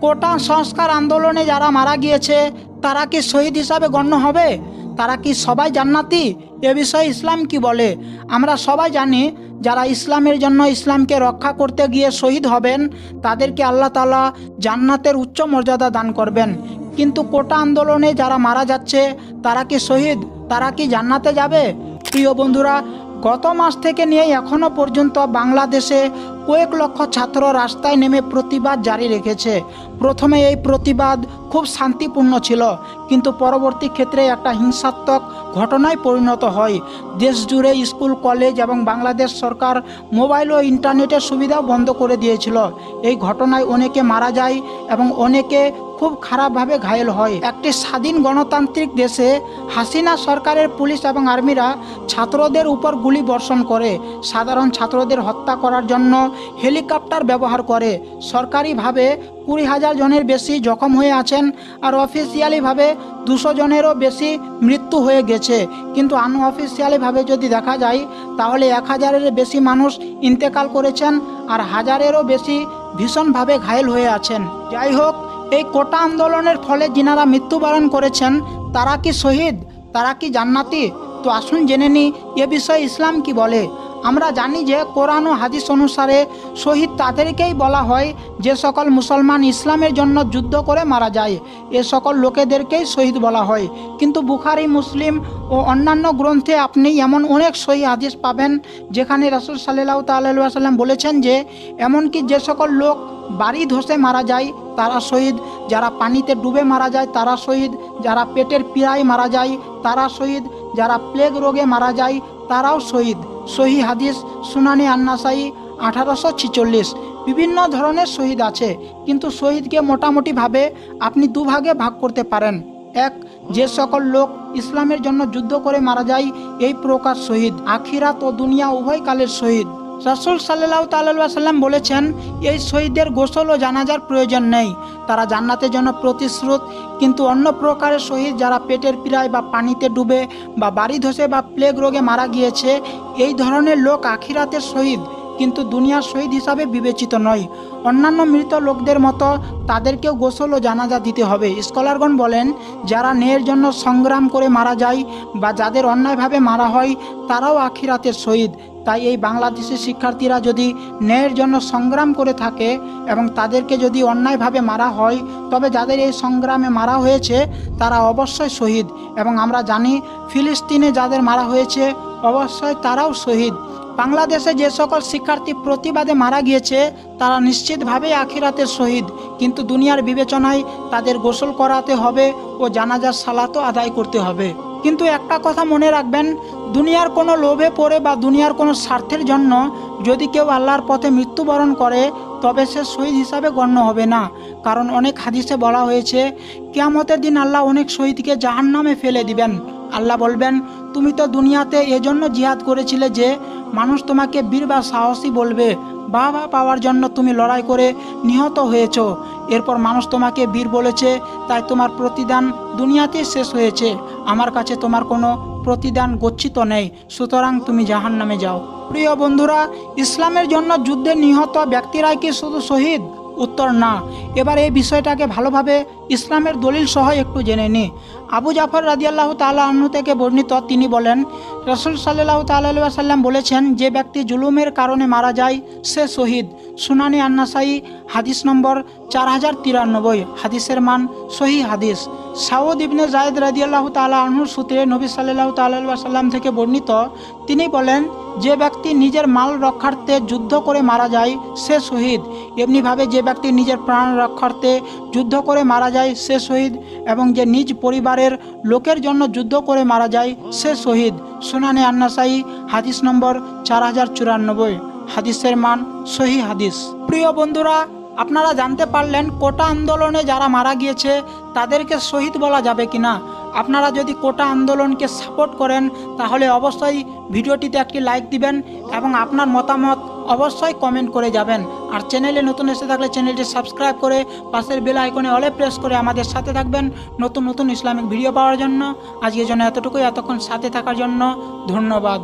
কোটা সংস্কার আন্দোলনে যারা মারা গিয়েছে তারা কি শহীদ হিসাবে গণ্য হবে? তারা কি সবাই জান্নাতি? এ বিষয়ে ইসলাম কি বলে? আমরা সবাই জানি যারা ইসলামের জন্য ইসলামকে রক্ষা করতে গিয়ে শহীদ হবেন তাদেরকে আল্লাহ তাআলা জান্নাতের উচ্চ মর্যাদা দান করবেন। কিন্তু কোটা আন্দোলনে যারা মারা যাচ্ছে তারা কি শহীদ? তারা কি জান্নাতে যাবে? প্রিয় বন্ধুরা, গত মাস থেকে নিয়ে এখনও পর্যন্ত বাংলাদেশে কয়েক লক্ষ ছাত্র রাস্তায় নেমে প্রতিবাদ জারি রেখেছে। প্রথমে এই প্রতিবাদ খুব শান্তিপূর্ণ ছিল, কিন্তু পরবর্তী ক্ষেত্রে একটা হিংসাত্মক ঘটনায় পরিণত হয়। দেশ জুড়ে স্কুল, কলেজ এবং বাংলাদেশ সরকার মোবাইল ও ইন্টারনেটের সুবিধাও বন্ধ করে দিয়েছিল। এই ঘটনায় অনেকে মারা যায় এবং অনেকে খুব খারাপভাবে ঘায়েল হয়। একটি স্বাধীন গণতান্ত্রিক দেশে হাসিনা সরকারের পুলিশ এবং আর্মিরা ছাত্রদের উপর গুলি বর্ষণ করে, সাধারণ ছাত্রদের হত্যা করার জন্য হেলিকপ্টার ব্যবহার করে। সরকারিভাবে 20,000 জনের বেশি জখম হয়ে আছেন আর অফিসিয়ালিভাবে 200 জনেরও বেশি মৃত্যু হয়ে গেছে। কিন্তু আনঅফিসিয়ালিভাবে যদি দেখা যায় তাহলে 1000-এর বেশি মানুষ ইন্তেকাল করেছেন আর 1000-এরও বেশি ভীষণভাবে ঘায়েল হয়ে আছেন। যাই হোক, এই কোটা আন্দোলনের ফলে যিনারা মৃত্যুবরণ করেছেন তারা কি শহীদ? তারা কি জান্নাতি? তো আসুন জেনে নিই এ বিষয়ে ইসলাম কি বলে। আমরা জানি যে কোরআন ও হাদিস অনুসারে শহীদ তাদেরকেই বলা হয় যে সকল মুসলমান ইসলামের জন্য যুদ্ধ করে মারা যায়, এ সকল লোকেদেরকেই শহীদ বলা হয়। কিন্তু বুখারী, মুসলিম ও অন্যান্য গ্রন্থে আপনি এমন অনেক সহিহ হাদিস পাবেন যেখানে রাসূল সাল্লাল্লাহু তাআলা আলাইহি ওয়াসাল্লাম বলেছেন যে এমনকি যে সকল লোক বাড়ি ধসে মারা যায় তারা শহীদ, যারা পানিতে ডুবে মারা যায় তারা শহীদ, যারা পেটের পীড়ায় মারা যায় তারা শহীদ, যারা প্লেগ রোগে মারা যায় তারাও শহীদ। সহিহ হাদিস সুনানে আন-নাসাই 1846। বিভিন্ন ধরনের শহীদ আছে, কিন্তু শহীদকে মোটামুটিভাবে আপনি দুভাগে ভাগ করতে পারেন। এক, যে সকল লোক ইসলামের জন্য যুদ্ধ করে মারা যায় এই প্রকার শহীদ, আখিরাত ও দুনিয়া উভয় কালের শহীদ। রাসূল সাল্লাল্লাহু তাআলা আলাইহি ওয়াসাল্লাম বলেছেন এই শহীদদের গোসল ও জানাজার প্রয়োজন নেই, তারা জান্নাতের জন্য প্রতিশ্রুত। কিন্তু অন্য প্রকারের শহীদ যারা পেটের পীড়ায় বা পানিতে ডুবে বা বাড়ি ধসে বা প্লেগ রোগে মারা গিয়েছে, এই ধরনের লোক আখিরাতের শহীদ, কিন্তু দুনিয়ার শহীদ হিসাবে বিবেচিত নয়। অন্যান্য মৃত লোকদের মতো তাদেরকেও গোসল ও জানাজা দিতে হবে। স্কলারগণ বলেন যারা ন্যায়ের জন্য সংগ্রাম করে মারা যায় বা যাদের অন্যায়ভাবে মারা হয় তারাও আখিরাতের শহীদ। তাই এই বাংলাদেশের শিক্ষার্থীরা যদি ন্যায়ের জন্য সংগ্রাম করে থাকে এবং তাদেরকে যদি অন্যায়ভাবে মারা হয়, তবে যাদের এই সংগ্রামে মারা হয়েছে তারা অবশ্যই শহীদ। এবং আমরা জানি ফিলিস্তিনে যাদের মারা হয়েছে অবশ্যই তারাও শহীদ। বাংলাদেশে যে সকল শিক্ষার্থী প্রতিবাদে মারা গিয়েছে তারা নিশ্চিতভাবেই আখিরাতের শহীদ, কিন্তু দুনিয়ার বিবেচনায় তাদের গোসল করাতে হবে ও জানাজার সালাতও আদায় করতে হবে। কিন্তু একটা কথা মনে রাখবেন, দুনিয়ার কোনো লোভে পড়ে বা দুনিয়ার কোনো স্বার্থের জন্য যদি কেউ আল্লাহর পথে মৃত্যুবরণ করে তবে সে শহীদ হিসাবে গণ্য হবে না। কারণ অনেক হাদিসে বলা হয়েছে কিয়ামতের দিন আল্লাহ অনেক শহীদকে জাহান্নামে ফেলে দিবেন। আল্লাহ বলবেন তুমি তো দুনিয়াতে এজন্য জিহাদ করেছিলে যে মানুষ তোমাকে বীর বা সাহসী বলবে, বাবা পাওয়ার জন্য তুমি লড়াই করে নিহত হয়েছ। এরপর মানুষ তোমাকে বীর বলেছে, তাই তোমার প্রতিদান দুনিয়াতেই শেষ হয়েছে। আমার কাছে তোমার কোনো প্রতিদান গচ্ছিত নেই, সুতরাং তুমি জাহান্নামে যাও। প্রিয় বন্ধুরা, ইসলামের জন্য যুদ্ধে নিহত ব্যক্তিরাই কি শুধু শহীদ? উত্তর না। এবার এই বিষয়টাকে ভালোভাবে ইসলামের দলিল সহ একটু জেনে নিই। আবু জাফর রাদিয়াল্লাহু তাআলা আনহু থেকে বর্ণিত, তিনি বলেন রাসূল সাল্লাল্লাহু তাআলা আলাইহি ওয়াসাল্লাম বলেছেন যে ব্যক্তি জুলুমের কারণে মারা যায় সে শহীদ। সুনানে আন-নাসাই হাদিস নম্বর 4093। হাদিসের মান সহিহ হাদিস। সাউদ ইবনে যায়েদ রাদিয়াল্লাহু তাআলা আনহু সূত্রে নবী সাল্লাল্লাহু তাআলা আলাইহি ওয়াসাল্লাম থেকে বর্ণিত, তিনি বলেন যে ব্যক্তি নিজের মাল রক্ষার্থে যুদ্ধ করে মারা যায় সে শহীদ। এমনিভাবে যে ব্যক্তি নিজের প্রাণ রক্ষার্থে যুদ্ধ করে মারা যায় সে শহীদ, এবং যে নিজ পরিবারের লোকের জন্য যুদ্ধ করে মারা যায় সে শহীদ। সুনানে আন-নাসাই হাদিস নম্বর 4094। হাদিসের মান সহিহ হাদিস। প্রিয় বন্ধুরা, আপনারা জানতে পারলেন কোটা আন্দোলনে যারা মারা গিয়েছে তাদেরকে শহীদ বলা যাবে কিনা। আপনারা যদি কোটা আন্দোলনকে সাপোর্ট করেন তাহলে অবশ্যই ভিডিওটিতে একটি লাইক দিবেন এবং আপনার মতামত অবশ্যই কমেন্ট করে যাবেন। আর চ্যানেলে নতুন এসে থাকলে চ্যানেলটি সাবস্ক্রাইব করে পাশের বেল আইকনে অলে প্রেস করে আমাদের সাথে থাকবেন নতুন নতুন ইসলামিক ভিডিও পাওয়ার জন্য। আজকের জন্য এতটুকুই। এতক্ষণ সাথে থাকার জন্য ধন্যবাদ।